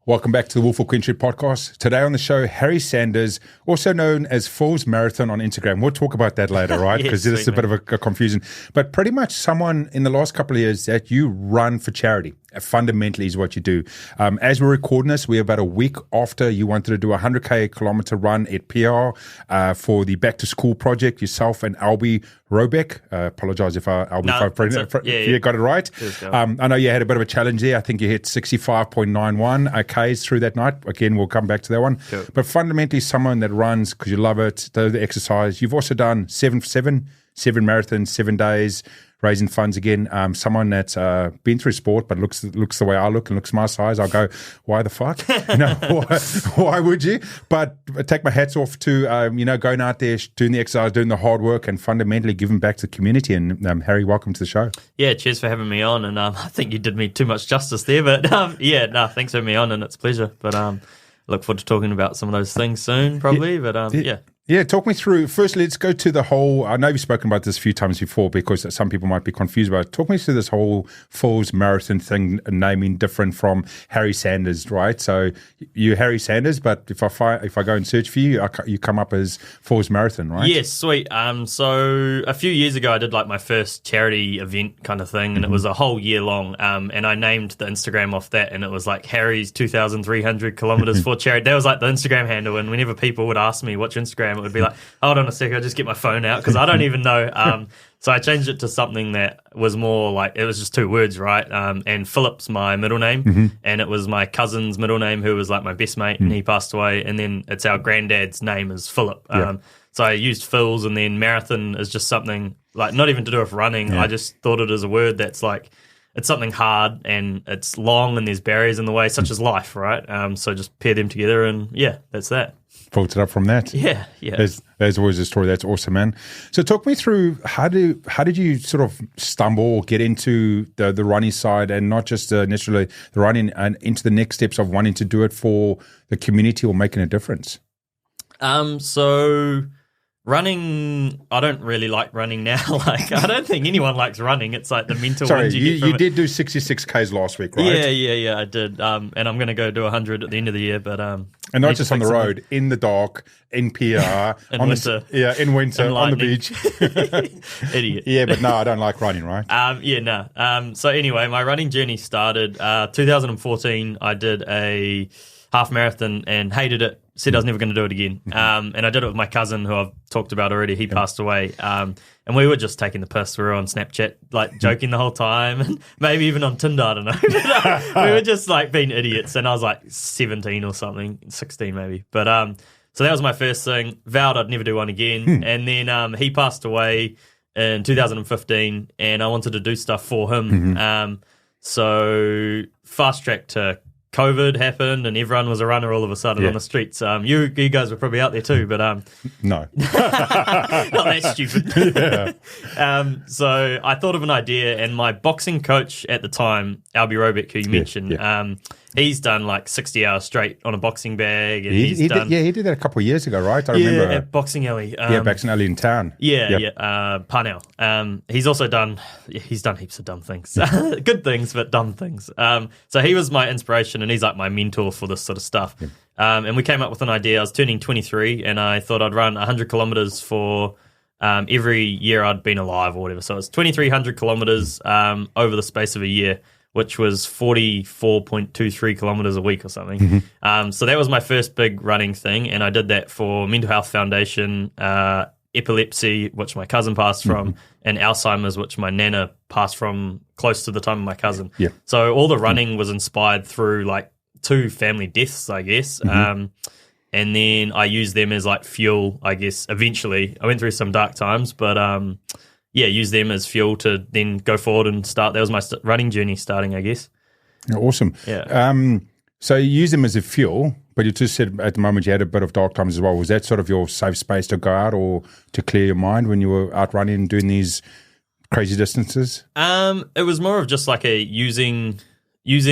Welcome back to the Wolf of Queen Street podcast. Today on the show, Harry Sanders, also known as Fool's Marathon on Instagram. We'll talk about that later, right? Because this is a bit of a confusion. But pretty much someone in the last couple of years that you run for charity. Fundamentally is what you do. As we're recording this, we're about a week after you wanted to do a 100k kilometer run at Piha for the Back2School Project, yourself and Albie Robeck. Apologize if I got it right. I know you had a bit of a challenge there. I think you hit 65.91 Ks through that night. Again, we'll come back to that one. Cool. But fundamentally, someone that runs because you love it, does the exercise. You've also done seven marathons, 7 days, raising funds again. Someone that's been through sport but looks the way I look and looks my size. I'll go, why the fuck? Why would you? But I take my hats off to going out there, doing the exercise, doing the hard work, and fundamentally giving back to the community. And Harry, welcome to the show. Yeah, cheers for having me on. And I think you did me too much justice there. But thanks for having me on, and it's a pleasure. But look forward to talking about some of those things soon, probably. Yeah, talk me through. First, let's go to the whole, I know you've spoken about this a few times before because some people might be confused about it. Talk me through this whole Fool's Marathon thing, naming different from Harry Sanders, right? So you're Harry Sanders, but if I go and search for you, you come up as Fool's Marathon, right? Yes, sweet. So a few years ago, I did like my first charity event kind of thing, and it was a whole year long. And I named the Instagram off that, and it was like Harry's 2,300 kilometers for charity. That was like the Instagram handle, and whenever people would ask me, what's your Instagram? It would be like, hold on a second, I'll just get my phone out because I don't even know. So I changed it to something that was more like, it was just 2 words, right? And Philip's my middle name, and it was my cousin's middle name who was like my best mate, and he passed away. And then it's our granddad's name is Philip. So I used Phil's, and then marathon is just something like not even to do with running. I just thought it as a word that's like, it's something hard and it's long and there's barriers in the way, such as life, right? So just pair them together and that's that. Pulled it up from that. Yeah. There's always a story. That's awesome, man. So talk me through how did you sort of stumble or get into the running side and not just initially the running and into the next steps of wanting to do it for the community or making a difference? So running, I don't really like running now. Like, I don't think anyone likes running. It's like the mental. Sorry, you did do 66 Ks last week, right? Yeah, I did. And I'm going to go do 100 at the end of the year, but and not just on the road, in the dark, in PR, in winter, in winter, on the beach. Idiot. Yeah, but no, I don't like running, right? So anyway, my running journey started 2014. I did a half marathon and hated it. Said I was never going to do it again. And I did it with my cousin who I've talked about already. He passed away. And we were just taking the piss. We were on Snapchat, like joking the whole time. And maybe even on Tinder, I don't know. But, we were just like being idiots. And I was like 17 or something, 16 maybe. But so that was my first thing. Vowed I'd never do one again. And then he passed away in 2015 and I wanted to do stuff for him. So fast track to COVID happened and everyone was a runner all of a sudden on the streets. You guys were probably out there too, but no, not that stupid. So I thought of an idea, and my boxing coach at the time, Albie Robeck, who you mentioned, he's done like 60 hours straight on a boxing bag. And he did that a couple of years ago, right? I remember at Boxing Alley. Boxing Alley in town. Parnell. He's also done heaps of dumb things, good things, but dumb things. So he was my inspiration, and he's like my mentor for this sort of stuff. And we came up with an idea. I was turning 23, and I thought I'd run 100 kilometers for every year I'd been alive or whatever. So it's 2,300 kilometers over the space of a year, which was 44.23 kilometers a week or something. So that was my first big running thing, and I did that for Mental Health Foundation, epilepsy, which my cousin passed from, and Alzheimer's, which my nana passed from close to the time of my cousin. So all the running was inspired through like 2 family deaths, I guess. And then I used them as like fuel, I guess, eventually. I went through some dark times, but use them as fuel to then go forward and start. That was my running journey starting, I guess. Awesome. So you use them as a fuel, but you just said at the moment you had a bit of dark times as well. Was that sort of your safe space to go out or to clear your mind when you were out running and doing these crazy distances? It was more of just like a using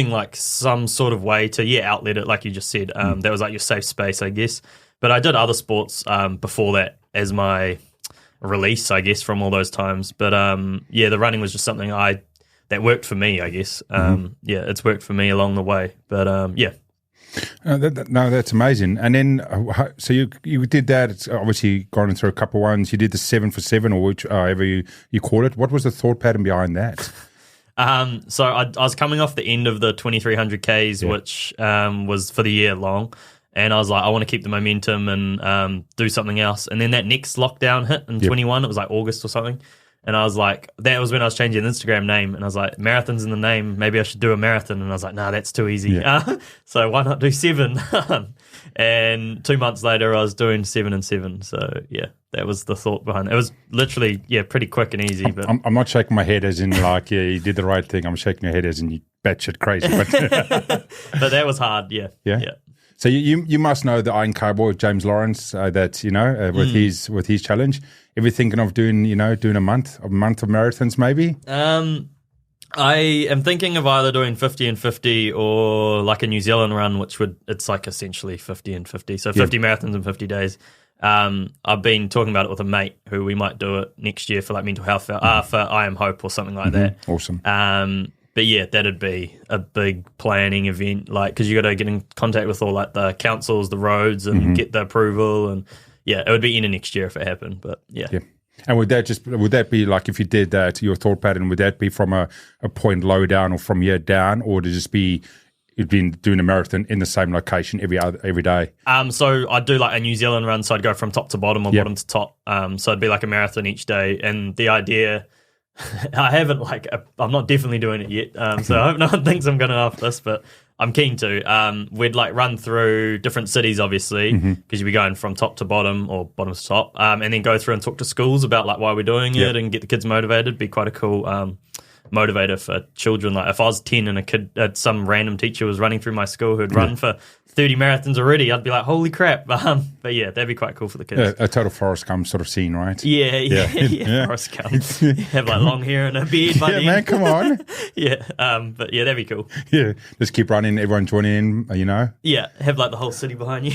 like some sort of way to outlet it, like you just said. That was like your safe space, I guess. But I did other sports before that as my release, I guess, from all those times. But the running was just something that worked for me, I guess. It's worked for me along the way. But No, that's amazing. And then, so you did that. It's obviously gone through a couple of ones. You did the 7 for 7, or however you call it. What was the thought pattern behind that? So I was coming off the end of the 2300 Ks, which was for the year long. And I was like, I want to keep the momentum and do something else. And then that next lockdown hit in 21. It was like August or something. And I was like, that was when I was changing the Instagram name. And I was like, marathon's in the name. Maybe I should do a marathon. And I was like, nah, that's too easy. Yeah. So why not do 7? And 2 months later, I was doing 7 and 7. So, yeah, that was the thought behind it. It was literally, pretty quick and easy. But I'm not shaking my head as in like, you did the right thing. I'm shaking my head as in you batshit crazy. But, but that was hard, yeah. So you must know the Iron Cowboy, James Lawrence, that, with his challenge. Ever thinking of doing a month of marathons maybe? I am thinking of either doing 50 and 50 or like a New Zealand run, it's like essentially 50 and 50. So 50 marathons in 50 days. I've been talking about it with a mate who we might do it next year for like mental health, for I Am Hope or something like that. Awesome. But yeah, that'd be a big planning event, like, because you got to get in contact with all like the councils, the roads, and get the approval, and it would be in next year if it happened. But yeah. And would that be like, if you did that, your thought pattern, would that be from a point low down or from here down, or would it just be you've been doing a marathon in the same location every day? So I'd do like a New Zealand run, so I'd go from top to bottom or bottom to top. So it'd be like a marathon each day, and the idea. I haven't I'm not definitely doing it yet, so I hope no one thinks I'm going to after this, but I'm keen to. We'd like run through different cities, obviously, because you'd be going from top to bottom or bottom to top, and then go through and talk to schools about like why we're doing it and get the kids motivated. Be quite a cool motivator for children. Like if I was 10 and some random teacher was running through my school who'd run for 30 marathons already, I'd be like, holy crap. But yeah, that'd be quite cool for the kids. A total Forrest Gump sort of scene, right? Yeah. Forrest Gump. Have like long hair and a beard by then. Man, come on. But yeah, that'd be cool. Yeah, just keep running, everyone join in, Yeah, have like the whole city behind you.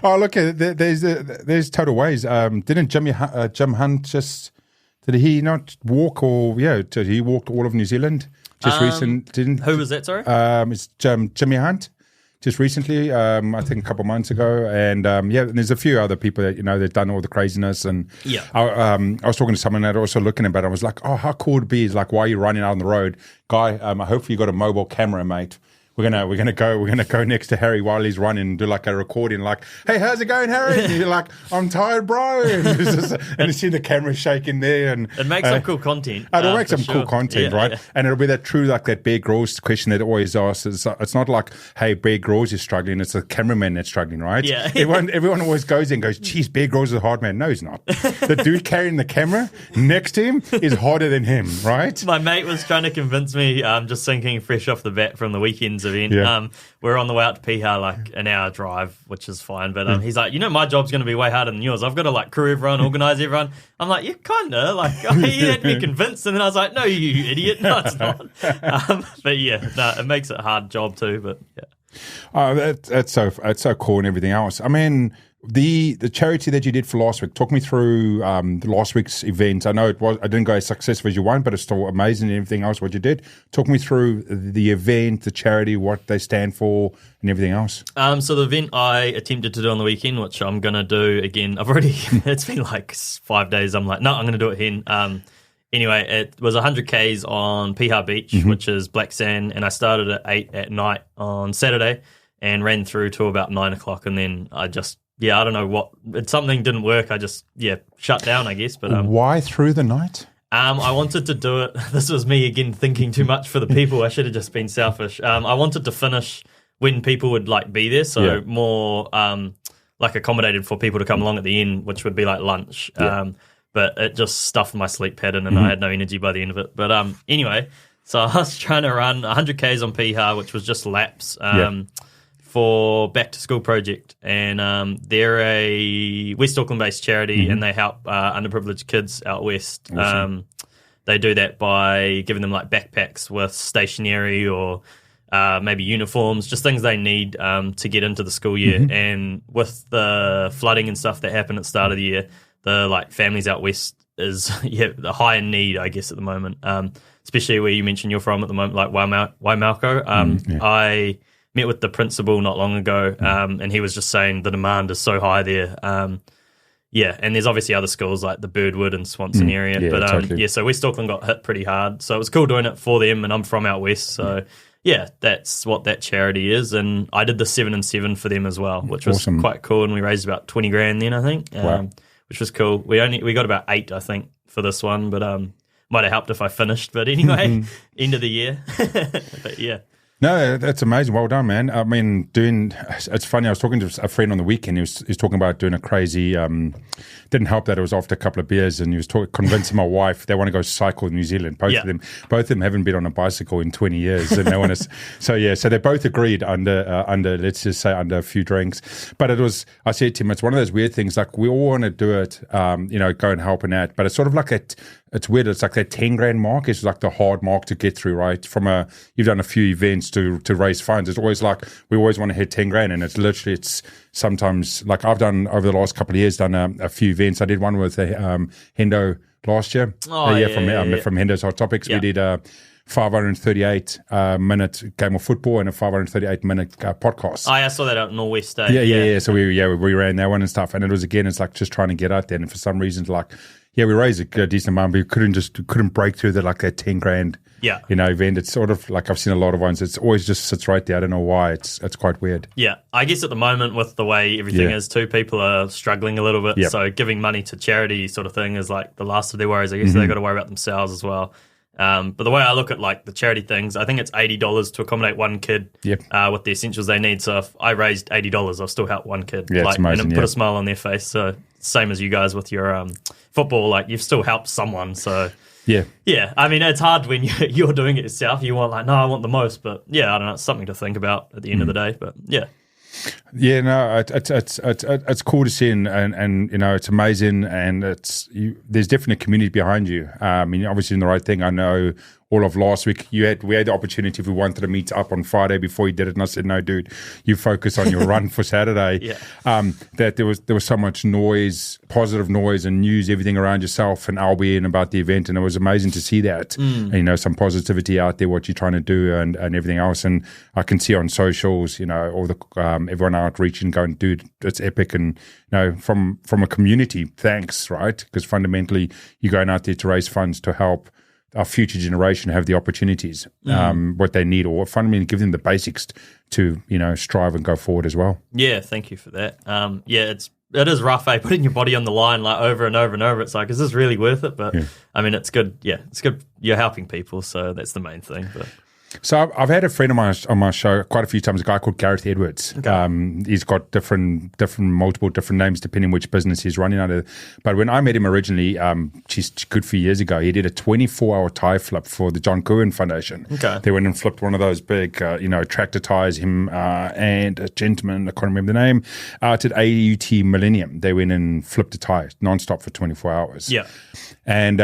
Oh, look, there's total ways. Didn't Jim Hunt just... Did he not walk did he walk all of New Zealand just recently? Who was that, sorry? It's Jimmy Hunt, just recently, I think a couple of months ago. And there's a few other people that, they've done all the craziness. And I was talking to someone that also looking at it. I was like, oh, how cool it'd be is like, why are you running out on the road? Guy, hopefully you got a mobile camera, mate. We're gonna go next to Harry while he's running and do like a recording, like, hey, how's it going, Harry? And you're like, I'm tired, bro. And you see the camera shaking there, and it makes some cool content. It'll make some cool content, right? Yeah. And it'll be that true, like that Bear Grylls question that always asks. It's not like, hey, Bear Grylls is struggling. It's the cameraman that's struggling, right? Yeah. Everyone always goes in and goes, geez, Bear Grylls is a hard man. No, he's not. The dude carrying the camera next to him is harder than him, right? My mate was trying to convince me, just thinking fresh off the bat from the weekends event. Yeah. We're on the way out to Piha, like an hour drive, which is fine. But he's like, my job's going to be way harder than yours. I've got to like crew everyone, organise everyone. I'm like, yeah, kind of. Like, you had to be convinced. And then I was like, no, you idiot. No, it's not. But yeah, no, it makes it a hard job too. But yeah. Oh, that's so cool and everything else. I mean, the charity that you did for last week, talk me through the last week's event. I know I didn't go as successful as you want, but it's still amazing and everything else what you did. Talk me through the event, the charity, what they stand for, and everything else. So the event I attempted to do on the weekend, which I'm going to do again. It's been like 5 days. I'm like, no, I'm going to do it again. Anyway, it was 100 Ks on Piha Beach, which is black sand, and I started at 8 at night on Saturday and ran through to about 9 o'clock, and then I don't know what. Something didn't work. I just, shut down, I guess. But why through the night? I wanted to do it. This was me again thinking too much for the people. I should have just been selfish. I wanted to finish when people would like be there, so more like accommodated for people to come along at the end, which would be like lunch. But it just stuffed my sleep pattern, and I had no energy by the end of it. But anyway, so I was trying to run 100 Ks on Piha, which was just laps. For Back2School Project, and they're a West Auckland-based charity, and they help underprivileged kids out west. Awesome. They do that by giving them like backpacks with stationery or maybe uniforms, just things they need to get into the school year. And with the flooding and stuff that happened at the start of the year, the like families out west is the high in need, I guess, at the moment. Especially where you mentioned you're from at the moment, like Waimalco. I met with the principal not long ago, and he was just saying the demand is so high there. Yeah, and there's obviously other schools like the Birdwood and Swanson area. Yeah, but totally. so West Auckland got hit pretty hard. So it was cool doing it for them, and I'm from out west. So yeah, that's what that charity is. And I did the 7 and 7 for them as well, which was quite cool. And we raised about 20 grand then, I think, which was cool. We got about 8, I think, for this one, but might have helped if I finished. But anyway, end of the year. But yeah. No, that's amazing. Well done, man. I mean, it's funny. I was talking to a friend on the weekend. He was talking about doing a crazy, didn't help that it was after a couple of beers, and he was convincing my wife they want to go cycle in New Zealand. Both of them haven't been on a bicycle in 20 years. And no one is, so they both agreed under, let's just say under a few drinks. But I said to him, it's one of those weird things, like we all want to do it, go and help and that, but it's sort of like it's weird. It's like that 10 grand mark is like the hard mark to get through, right? You've done a few events to raise funds. It's always like, we always want to hit 10 grand. And it's sometimes like I've done over the last couple of years, done a few events. I did one with Hendo last year. From Hendo's Hot Topics. We did a 538 minute game of football and a 538 minute podcast. I saw that out in Norwest. Yeah. So we ran that one and stuff. And it was, again, it's like just trying to get out there. And for some reason, like, we raised a decent amount, but we couldn't break through that 10 grand, event. It's sort of like, I've seen a lot of ones. It's always just sits right there. I don't know why. It's quite weird. Yeah. I guess at the moment with the way everything is too, people are struggling a little bit. Yep. So giving money to charity sort of thing is like the last of their worries. I guess they've got to worry about themselves as well. But the way I look at like the charity things, I think it's $80 to accommodate one kid with the essentials they need. So if I raised $80, I'll still help one kid. Yeah, it's amazing, and put a smile on their face. So same as you guys with your football, like you've still helped someone. So yeah. I mean, it's hard when you're doing it yourself. You want I want the most, but I don't know. It's something to think about at the end of the day. But yeah. Yeah, no, it's cool to see, and it's amazing, and there's definitely a community behind you. I mean, obviously doing the right thing. I know all of last week we had the opportunity, if we wanted to meet up on Friday before you did it, and I said, no, dude, you focus on your run for Saturday. That there was so much noise, positive noise and news, everything around yourself and Albie and about the event, and it was amazing to see that. And, some positivity out there, what you're trying to do, and everything else. And I can see on socials, all the everyone outreaching, going, dude, it's epic. And from a community, thanks, right? Because fundamentally, you're going out there to raise funds to help our future generation have the opportunities, what they need, or fundamentally give them the basics to, strive and go forward as well. Yeah, thank you for that. It is rough, putting your body on the line like over and over and over. It's like, is this really worth it? But I mean, it's good. Yeah, it's good. You're helping people, so that's the main thing. But So I've had a friend of mine on my show quite a few times, a guy called Gareth Edwards. Okay. He's got multiple different names depending which business he's running under. But when I met him originally, just good few years ago, he did a 24-hour tie flip for the John Coohan Foundation. Okay. They went and flipped one of those big, tractor ties, him and a gentleman, I can't remember the name, out at AUT Millennium. They went and flipped a tie nonstop for 24 hours. Yeah. And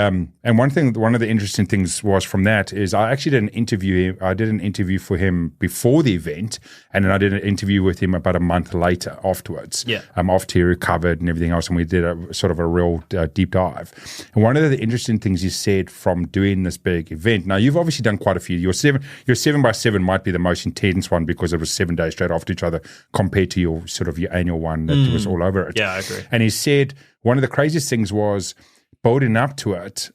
one of the interesting things was from that is I actually did an interview. I did an interview for him before the event, and then I did an interview with him about a month later afterwards. Yeah. After he recovered and everything else, and we did a sort of a real deep dive. And one of the interesting things he said from doing this big event. Now you've obviously done quite a few. Your 7x7 might be the most intense one because it was 7 days straight after each other, compared to your annual one that was all over it. Yeah, I agree. And he said one of the craziest things was building up to it,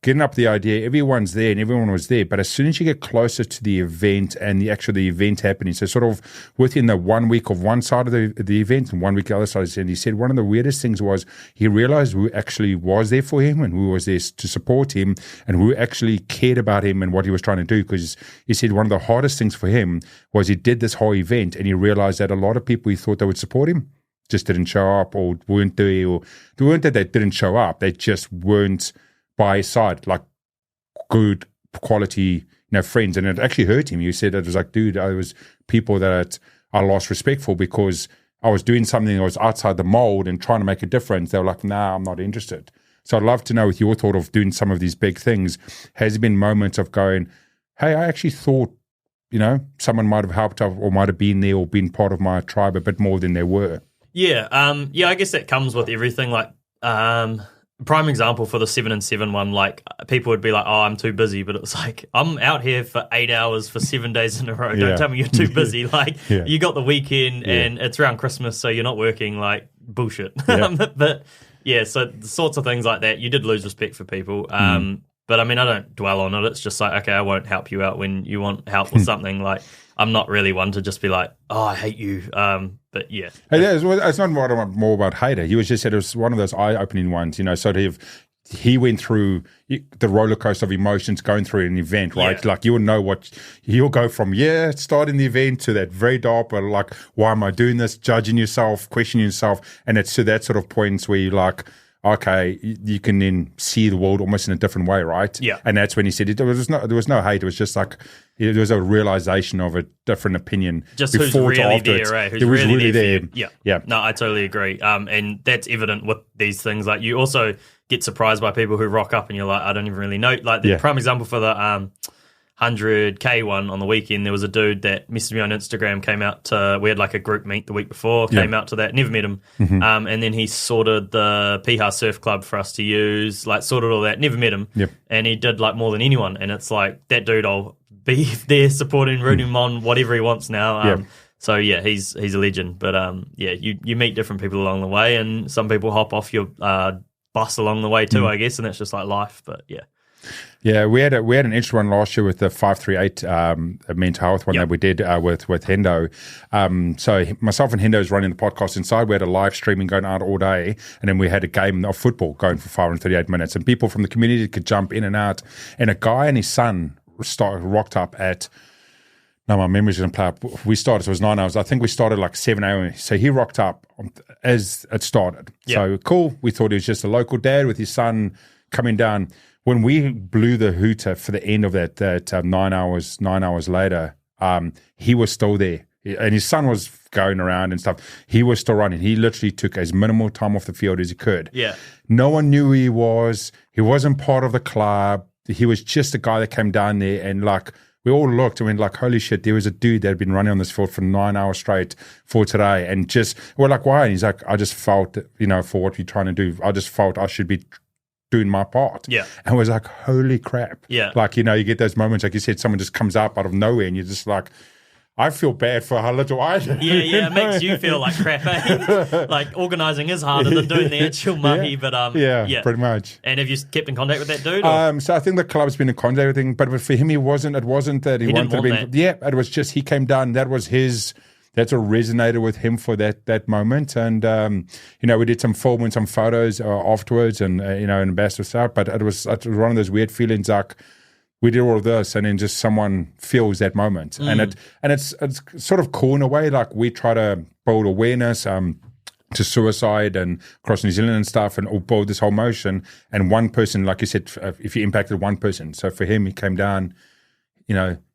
getting up the idea, everyone's there and everyone was there. But as soon as you get closer to the event and the event happening, so sort of within the 1 week of one side of the event and 1 week the other side, and he said one of the weirdest things was he realized who actually was there for him and who was there to support him and who actually cared about him and what he was trying to do. Because he said one of the hardest things for him was he did this whole event and he realized that a lot of people he thought they would support him just didn't show up or weren't there, or they weren't that they didn't show up, they just weren't by his side, like good quality friends. And it actually hurt him. You said it was like, dude, I was people that I lost respect for because I was doing something that was outside the mold and trying to make a difference. They were like, nah, I'm not interested. So I'd love to know, with your thought of doing some of these big things, has there been moments of going, hey, I actually thought someone might have helped or might have been there or been part of my tribe a bit more than they were? Yeah, I guess that comes with everything. Like, prime example for the 7 and 7 one, like people would be like, oh, I'm too busy, but it was like, I'm out here for 8 hours for 7 days in a row. Don't tell me you're too busy. Like you got the weekend and it's around Christmas, so you're not working. Like bullshit. But yeah, so the sorts of things like that, you did lose respect for people. But I mean, I don't dwell on it. It's just like, okay, I won't help you out when you want help with something. Like I'm not really one to just be like, oh, I hate you. But yeah. It's not more about hater. He was just said it was one of those eye-opening ones, sort of he went through the roller coaster of emotions going through an event, right? Yeah. Like you will know you'll go from, starting the event to that very dark, but like, why am I doing this? Judging yourself, questioning yourself. And it's to that sort of points where you're like, okay, you can then see the world almost in a different way, right? Yeah. And that's when he said there was no hate. It was just like there was a realization of a different opinion. Just before who's really there, right? Who's really there. Yeah. No, I totally agree. And that's evident with these things. Like you also get surprised by people who rock up and you're like, I don't even really know. Like the prime example for the 100K one on the weekend, there was a dude that messaged me on Instagram, came out to, we had like a group meet the week before, came out to that, never met him. And then he sorted the Piha Surf Club for us to use, like sorted all that, never met him. And he did like more than anyone. And it's like, that dude, I'll be there supporting, rooting him on, whatever he wants now. So yeah, he's a legend. But you meet different people along the way, and some people hop off your bus along the way too, I guess, and that's just like life. But yeah. Yeah, we had an interesting one last year with the 538 mental health one that we did with Hendo. So myself and Hendo was running the podcast inside. We had a live streaming going on all day, and then we had a game of football going for 538 minutes, and people from the community could jump in and out. And a guy and his son rocked up at. No, my memory's going to play up. We started, so it was 9 hours. I think we started like 7 a.m. So he rocked up as it started. So cool. We thought he was just a local dad with his son coming down. When we blew the hooter for the end of that 9 hours later, he was still there. And his son was going around and stuff. He was still running. He literally took as minimal time off the field as he could. Yeah. No one knew who he was. He wasn't part of the club. He was just a guy that came down there, and like we all looked and went like, holy shit, there was a dude that had been running on this field for 9 hours straight for today. And just, we're like, why? And he's like, I just felt, for what we're trying to do, I just felt I should be doing my part. Yeah. And it was like, holy crap. Yeah. Like, you get those moments, like you said, someone just comes up out of nowhere and you're just like, I feel bad for how little I do. Yeah, it makes you feel like crap, eh? Like organising is harder than doing the actual mahi, but yeah, pretty much. And have you kept in contact with that dude? So I think the club's been in contact with him, but for him, it wasn't that he wanted to be. That. Yeah, it was just he came down. That was his. That's what resonated with him for that moment. And we did some film and some photos afterwards, and and ambassador stuff. But it was one of those weird feelings like. We did all of this, and then just someone feels that moment, and it's sort of cool in a way. Like we try to build awareness to suicide and across New Zealand and stuff, and build this whole motion. And one person, like you said, if you impacted one person, so for him, he came down.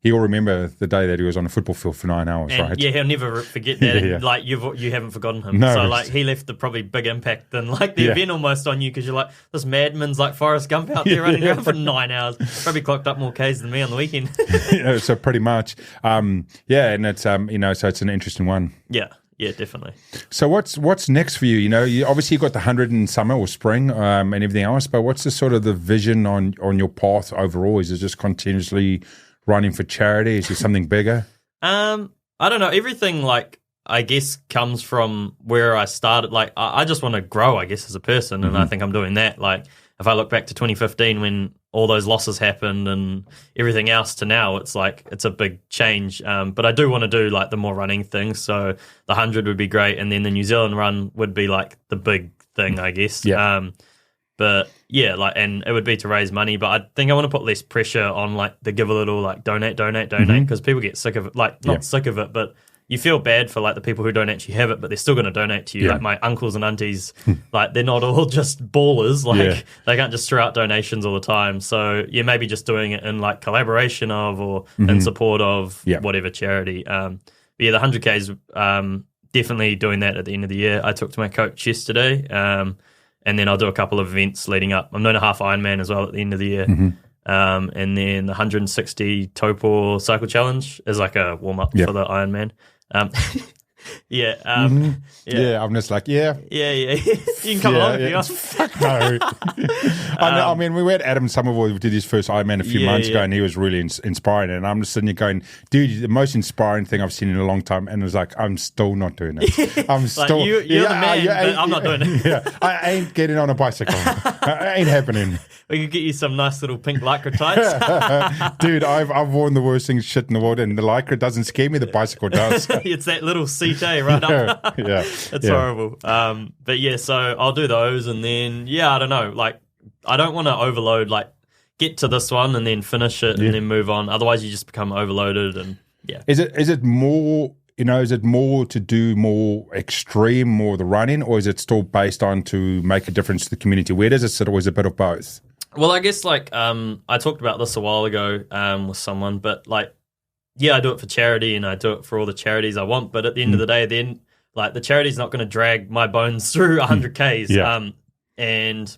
He'll remember the day that he was on a football field for 9 hours, and, right? Yeah, he'll never forget that. Yeah. Like you haven't forgotten him. No, so like he left a probably big impact than like the event almost on you, because you're like, this madman's like Forrest Gump out there running around for 9 hours. Probably clocked up more Ks than me on the weekend. So pretty much, and it's so it's an interesting one. Yeah. Yeah, definitely. So what's next for you? You obviously you've got the 100 in summer or spring and everything else, but what's the sort of the vision on your path overall? Is it just continuously running for charity? Is there something bigger? I don't know. Everything, like, I guess comes from where I started. Like, I just want to grow, I guess, as a person, and I think I'm doing that. Like, if I look back to 2015 when all those losses happened and everything else to now, it's like it's a big change. But I do want to do like the more running things. So the 100 would be great, and then the New Zealand run would be like the big thing, I guess. Yeah. But yeah, like, and it would be to raise money. But I think I want to put less pressure on like the give a little, like donate, because people get sick of it. Like not sick of it, but you feel bad for like the people who don't actually have it, but they're still going to donate to you. Yeah. Like my uncles and aunties, like they're not all just ballers. Like they can't just throw out donations all the time. So yeah, maybe just doing it in like collaboration of or in support of whatever charity. But yeah, the 100K is definitely doing that at the end of the year. I talked to my coach yesterday. And then I'll do a couple of events leading up. I'm doing a half Ironman as well at the end of the year. And then the 160 Taupo Cycle Challenge is like a warm-up for the Ironman. Yeah. Yeah, I'm just like, yeah. You can come along if you want. Fuck no. I mean, we were at Adam Somerville, who did his first Ironman a few months ago, and he was really inspiring. And I'm just sitting there going, dude, the most inspiring thing I've seen in a long time. And it was like, I'm still not doing it. I'm still. You're the man, but I'm not doing it. Yeah, I ain't getting on a bicycle. Ain't happening. We could get you some nice little pink lycra tights. Dude, I've worn the worst thing shit in the world, and the lycra doesn't scare me, the bicycle does. It's that little seat right up. It's horrible. But yeah, so I'll do those, and then I don't know, like I don't want to overload, like get to this one and then finish it and then move on. Otherwise you just become overloaded. And is it more, is it more to do more extreme, more the running, or is it still based on to make a difference to the community? Where does it sit, or is it a bit of both? Well, I guess like I talked about this a while ago with someone, but like I do it for charity and I do it for all the charities I want, but at the end of the day, then like the charity's not going to drag my bones through 100 Ks. And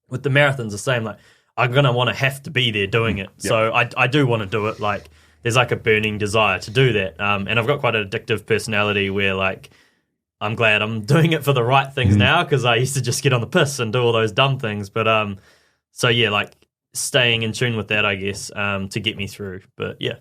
with the marathons the same, like I'm going to want to have to be there doing it. So I do want to do it. Like there's like a burning desire to do that. And I've got quite an addictive personality where like I'm glad I'm doing it for the right things now, because I used to just get on the piss and do all those dumb things. But so like staying in tune with that, I guess, to get me through. But you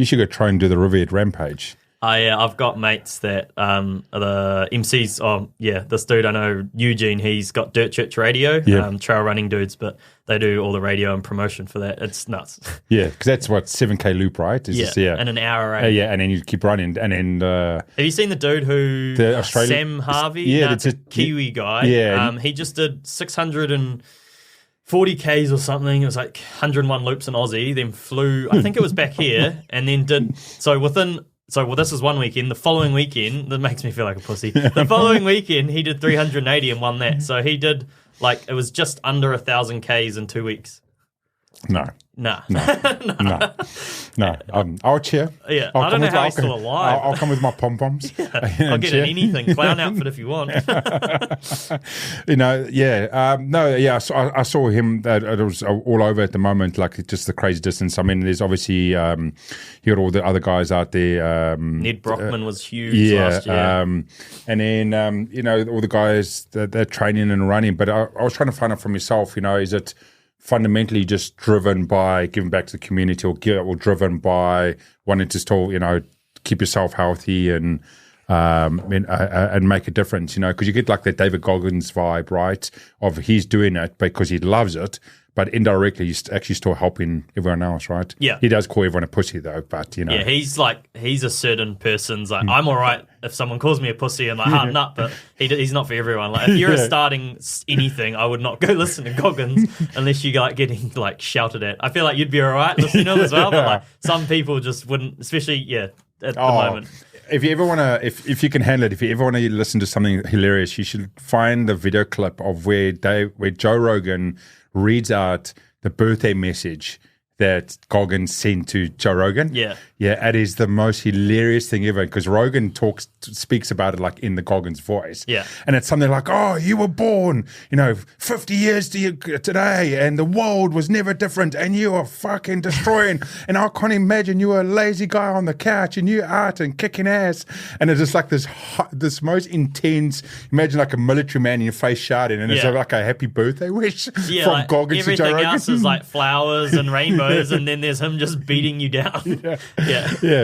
should go try and do the Riviera Rampage. I've got mates that are the MCs. Oh, this dude I know, Eugene, he's got Dirt Church Radio, trail running dudes, but they do all the radio and promotion for that. It's nuts. Yeah, because that's what 7K loop, right? And an hour. Right? And then you keep running. And then have you seen the dude who the Australian Sam Harvey? Yeah, it's a Kiwi guy. Yeah, he just did 640 Ks or something. It was like 101 loops in Aussie. Then flew. I think it was back here, and then did So this is one weekend. The following weekend, that makes me feel like a pussy. The following weekend, he did 380 and won that. So he did, like, it was just under 1,000 Ks in 2 weeks. No. Nah. No. I'll cheer. Yeah, I don't know how he's still alive. I'll come with my pom-poms. I'll get in anything. Clown outfit if you want. I saw him. It was all over at the moment, like just the crazy distance. I mean, there's obviously, you got all the other guys out there. Ned Brockman was huge last year. And then, all the guys that they're training and running. But I was trying to find out from yourself, is it fundamentally just driven by giving back to the community, or driven by wanting to still, keep yourself healthy and make a difference, because you get like that David Goggins vibe, right? Of he's doing it because he loves it, but indirectly he's actually still helping everyone else, right? Yeah. He does call everyone a pussy though, but Yeah, he's a certain person's like, I'm all right if someone calls me a pussy and like harden up, but he's not for everyone. Like if you're starting anything, I would not go listen to Goggins unless you like getting like shouted at. I feel like you'd be all right listening to him as well, but like some people just wouldn't, especially at the moment. If you ever want to, if you can handle it, if you ever want to listen to something hilarious, you should find the video clip of where Joe Rogan reads out the birthday message that Goggins sent to Joe Rogan. Yeah, it is the most hilarious thing ever, because Rogan speaks about it like in the Goggins voice. Yeah, and it's something like, "Oh, you were born, 50 years to you today, and the world was never different, and you are fucking destroying. And I can't imagine you were a lazy guy on the couch, and you out and kicking ass." And it's just like this most intense. Imagine like a military man in your face shouting, and it's like a happy birthday wish from like Goggins to Joe Rogan. Everything else is like flowers and rainbows, and then there's him just beating you down.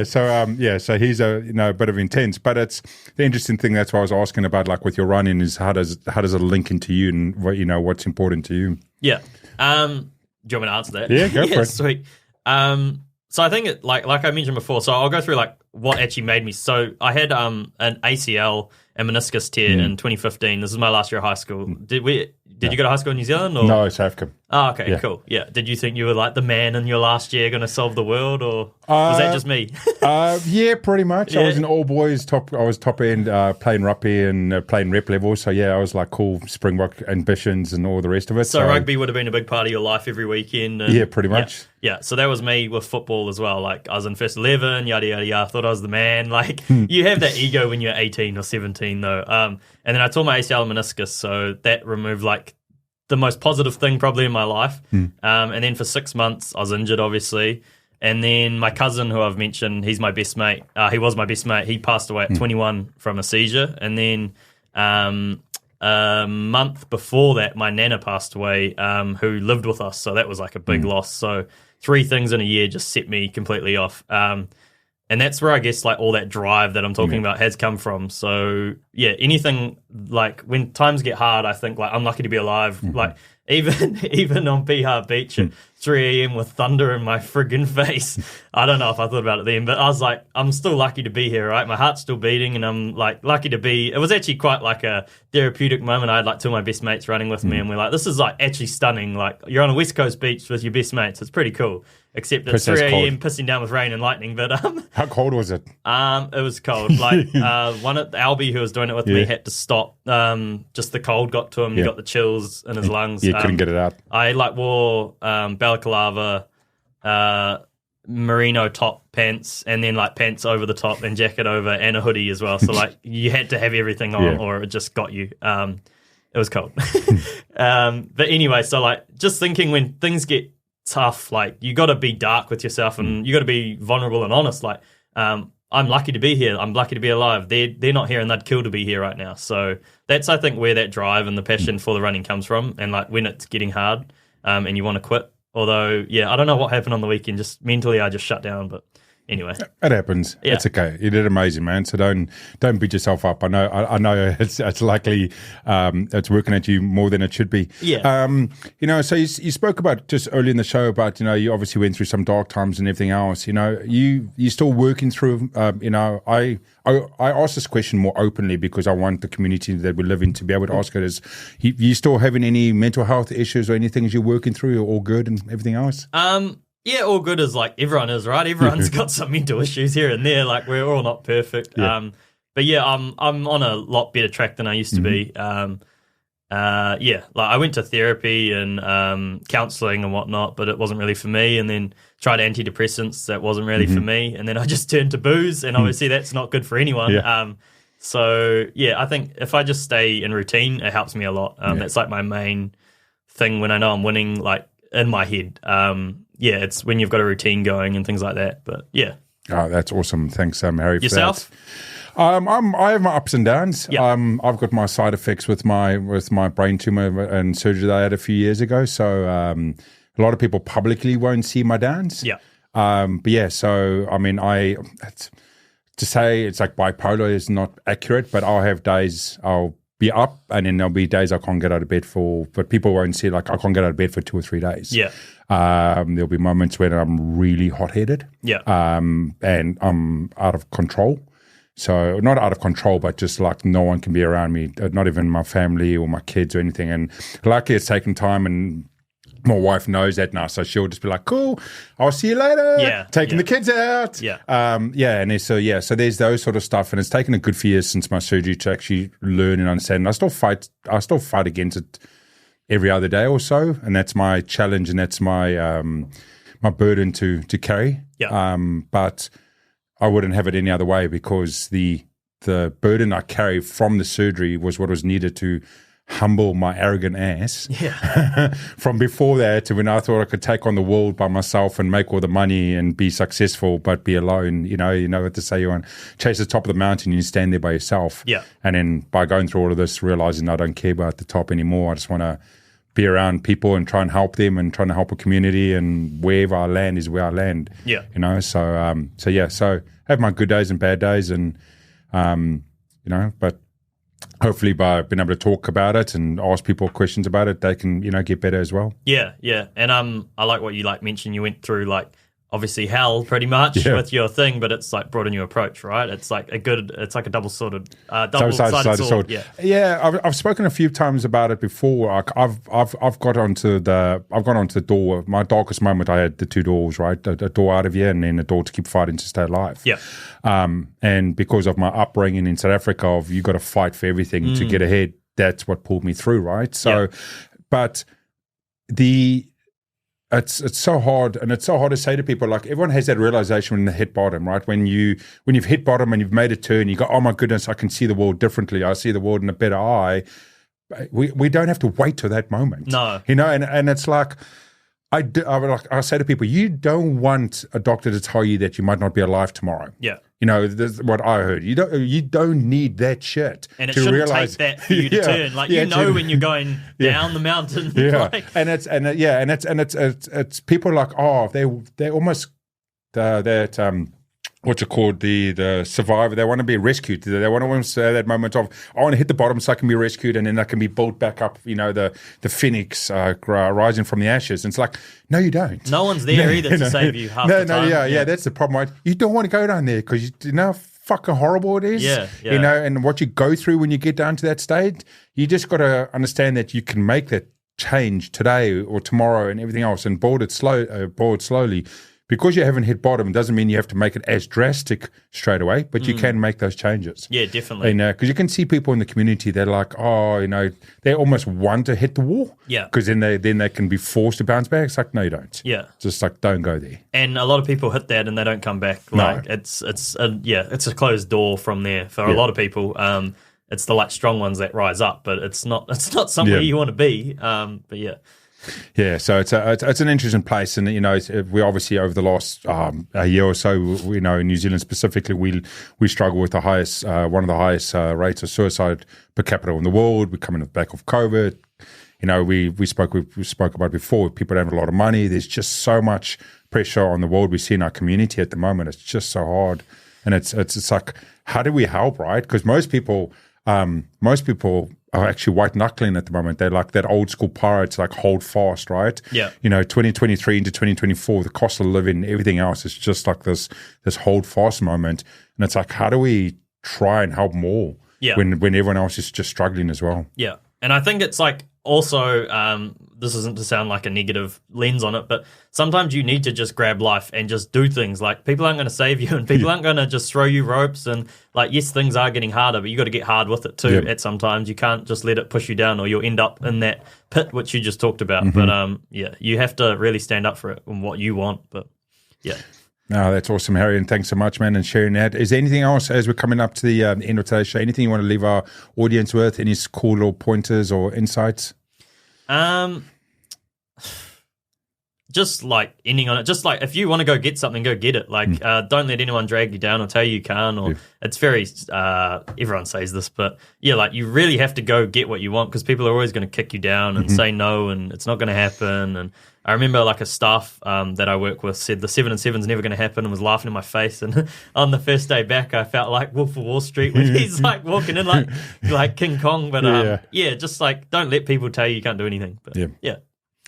So he's a bit of intense, but it's the interesting thing. That's why I was asking about, like with your running, is how does it link into you, and what's important to you? Do you want me to answer that? Yeah, go for it. Sweet. So I think it, like I mentioned before, so I'll go through like what actually made me. So I had an ACL and meniscus tear in 2015. This is my last year of high school. Did you go to high school in New Zealand? Or? No, South Africa. Oh, okay, cool. Yeah. Did you think you were like the man in your last year going to solve the world, or was that just me? Yeah, pretty much. I was an all boys top. I was top end playing rugby and playing rep level. So I was like cool Springbok ambitions and all the rest of it. So rugby would have been a big part of your life every weekend. And, pretty much. Yeah, so that was me with football as well. Like I was in first 11, yada yada yada. I thought I was the man. Like you have that ego when you're 18 or 17, though. And then I tore my ACL and meniscus, so that removed like the most positive thing probably in my life. And then for 6 months I was injured, obviously. And then my cousin, who I've mentioned, he's my best mate. He was my best mate. He passed away at 21 from a seizure. And then a month before that, my nana passed away, who lived with us. So that was like a big loss. So 3 things in a year just set me completely off. And that's where I guess like all that drive that I'm talking about has come from. So yeah, anything like when times get hard, I think like I'm lucky to be alive. Like even on Piha Beach at 3 a.m. with thunder in my friggin' face. I don't know if I thought about it then, but I was like, I'm still lucky to be here, right? My heart's still beating, and I'm like lucky to be. It was actually quite like a therapeutic moment. I had like 2 of my best mates running with me, and we're like, this is like actually stunning. Like you're on a West Coast beach with your best mates. It's pretty cool. Except it's 3 a.m. pissing down with rain and lightning. But how cold was it? It was cold. Like one at Albie who was doing it with me had to stop. Just the cold got to him. He got the chills in his lungs. Yeah, couldn't get it out. I like wore balaclava, merino top pants, and then like pants over the top and jacket over and a hoodie as well. So like you had to have everything on, or it just got you. It was cold. But anyway, so like just thinking when things get tough, like you got to be dark with yourself, and you got to be vulnerable and honest. Like I'm lucky to be here. I'm lucky to be alive. They're not here, and they'd kill to be here right now. So that's I think where that drive and the passion for the running comes from. And like when it's getting hard, and you want to quit. Although yeah, I don't know what happened on the weekend. Just mentally, I just shut down. But anyway, it happens. Yeah. It's okay. You did amazing, man. So don't beat yourself up. I know it's likely it's working at you more than it should be. Yeah. So you spoke about just early in the show about you obviously went through some dark times and everything else. You're still working through. I ask this question more openly because I want the community that we live in to be able to ask it. Is you still having any mental health issues or anything you're working through, or all good and everything else? Yeah, all good as like everyone is, right? Everyone's got some mental issues here and there. Like we're all not perfect. Yeah. But yeah, I'm on a lot better track than I used to be. Like I went to therapy and counselling and whatnot, but it wasn't really for me. And then tried antidepressants, that wasn't really for me. And then I just turned to booze, and obviously that's not good for anyone. Yeah. So yeah, I think if I just stay in routine, it helps me a lot. That's like my main thing when I know I'm winning, like in my head. Yeah, it's when you've got a routine going and things like that. But yeah. Oh, that's awesome. Thanks, Harry. Yourself? For that. I have my ups and downs. Yep. I've got my side effects with my brain tumor and surgery that I had a few years ago. So a lot of people publicly won't see my downs. Yeah. But yeah, so I mean, to say it's like bipolar is not accurate, but I'll have days I'll be up, and then there'll be days I can't get out of bed but people won't see, like I can't get out of bed for 2 or 3 days. Yeah. There'll be moments when I'm really hot-headed. Yeah. And I'm out of control. So not out of control, but just like no one can be around me, not even my family or my kids or anything. And luckily it's taken time, and my wife knows that now, so she'll just be like, cool, I'll see you later. Yeah. Taking the kids out. Yeah. So there's those sort of stuff, and it's taken a good few years since my surgery to actually learn and understand. And I still fight against it every other day or so, and that's my challenge, and that's my my burden to carry. Yeah. But I wouldn't have it any other way, because the burden I carry from the surgery was what was needed to humble my arrogant ass. Yeah. From before that to when I thought I could take on the world by myself and make all the money and be successful, but be alone. You know what to say, you want to chase the top of the mountain, you stand there by yourself. Yeah. And then by going through all of this, realizing I don't care about the top anymore. I just want to be around people and try and help them and trying to help a community, and wherever I land is where I land. Yeah. So I have my good days and bad days, and but hopefully by being able to talk about it and ask people questions about it, they can, get better as well. Yeah, yeah. And I like what you mentioned. You went through obviously hell pretty much with your thing, but it's like broaden your approach, right? It's like a double-sided sword. Yeah. I've spoken a few times about it before. I've gone onto the door. My darkest moment, I had the 2 doors, right? A door out of here, and then a door to keep fighting to stay alive. Yeah. And because of my upbringing in South Africa, you got to fight for everything to get ahead. That's what pulled me through, right? So, but it's so hard, and it's so hard to say to people. Like, everyone has that realization when they hit bottom, right? When you've hit bottom and you've made a turn, you go, oh my goodness, I can see the world differently. I see the world in a better eye. We don't have to wait till that moment. No. And it's like, I say to people, you don't want a doctor to tell you that you might not be alive tomorrow. Yeah. This is what I heard. You don't need that shit. And it to shouldn't realize, take that for you to turn. Like when you're going down the mountain. Yeah. It's people like, they almost what's it called, the survivor. They want to be rescued. They want to say that moment of, I want to hit the bottom so I can be rescued, and then I can be built back up. The phoenix rising from the ashes. And it's like, no, you don't. No one's there either to save you half the time. Yeah, that's the problem. Right? You don't want to go down there because you know how fucking horrible it is. Yeah. And what you go through when you get down to that stage. You just got to understand that you can make that change today or tomorrow and everything else, and board it slowly. Because you haven't hit bottom doesn't mean you have to make it as drastic straight away, but you can make those changes. Yeah, definitely. Because you can see people in the community, they're like, they almost want to hit the wall. Yeah. Because then they can be forced to bounce back. It's like, no, you don't. Yeah. Just like, don't go there. And a lot of people hit that and they don't come back. Like it's a closed door from there for a lot of people. It's the strong ones that rise up, but it's not somewhere you want to be. But yeah. Yeah, so it's an interesting place, and we obviously over the last a year or so, in New Zealand specifically, we struggle with the highest one of the highest rates of suicide per capita in the world. We're coming off the back of COVID. We spoke about it before. People don't have a lot of money. There's just so much pressure on the world we see in our community at the moment. It's just so hard, and it's like, how do we help, right? Because most people are actually white knuckling at the moment. They're like that old school pirates, like hold fast, right? Yeah. 2023 into 2024, the cost of living, everything else is just like this hold fast moment. And it's like, how do we try and help more when everyone else is just struggling as well? Yeah. And I think it's like also, this isn't to sound like a negative lens on it, but sometimes you need to just grab life and just do things. Like, people aren't going to save you, and people aren't going to just throw you ropes. And yes, things are getting harder, but you got to get hard with it too. At sometimes you can't just let it push you down, or you'll end up in that pit which you just talked about. But you have to really stand up for it and what you want. But yeah. No, that's awesome, Harry, and thanks so much, man, and sharing that. Is there anything else as we're coming up to the end of today's show? Anything you want to leave our audience with? Any cool little pointers or insights? Just ending on it. Just if you want to go get something, go get it. Don't let anyone drag you down or tell you can't. Or it's very everyone says this, but you really have to go get what you want, because people are always going to kick you down and say no, and it's not going to happen. And I remember a staff that I work with said the 7 and 7's never going to happen, and was laughing in my face. And on the first day back, I felt like Wolf of Wall Street when he's walking in like King Kong. But just don't let people tell you can't do anything. But yeah.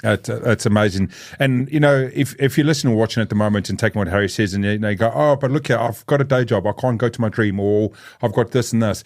It's amazing. And, if you're listening or watching at the moment and taking what Harry says, and you go, oh, but look here, I've got a day job, I can't go to my dream, or I've got this and this.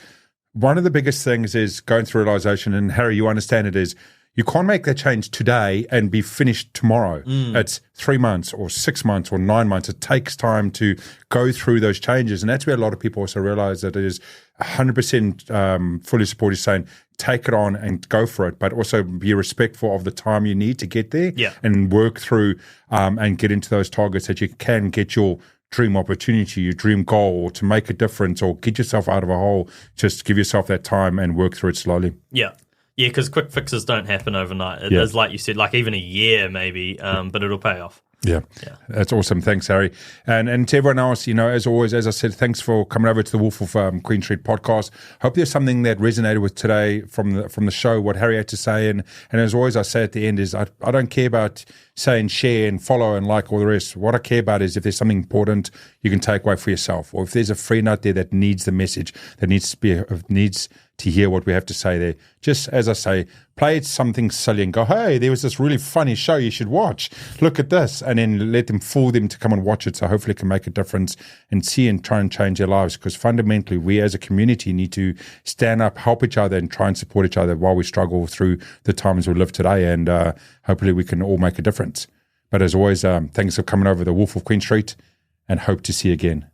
One of the biggest things is going through realization, and Harry, you understand it, is you can't make that change today and be finished tomorrow. It's 3 months or 6 months or 9 months. It takes time to go through those changes. And that's where a lot of people also realize that it is 100% fully supported, saying take it on and go for it, but also be respectful of the time you need to get there and work through and get into those targets that you can get your dream opportunity, your dream goal, or to make a difference or get yourself out of a hole. Just give yourself that time and work through it slowly. Yeah. Yeah, because quick fixes don't happen overnight. It is, like you said, even a year maybe, but it'll pay off. Yeah, that's awesome. Thanks, Harry. And to everyone else, as always, as I said, thanks for coming over to the Wolf of Queen Street podcast. Hope there's something that resonated with today from the show, what Harry had to say. And as always, I say at the end is I don't care about saying share and follow and like all the rest. What I care about is if there's something important you can take away for yourself, or if there's a friend out there that needs the message, that needs to hear what we have to say there. Just as I say, play something silly and go, hey, there was this really funny show you should watch. Look at this. And then let them fool them to come and watch it. So hopefully it can make a difference and see and try and change their lives. Because fundamentally, we as a community need to stand up, help each other, and try and support each other while we struggle through the times we live today. And hopefully we can all make a difference. But as always, thanks for coming over the Wolf of Queen Street, and hope to see you again.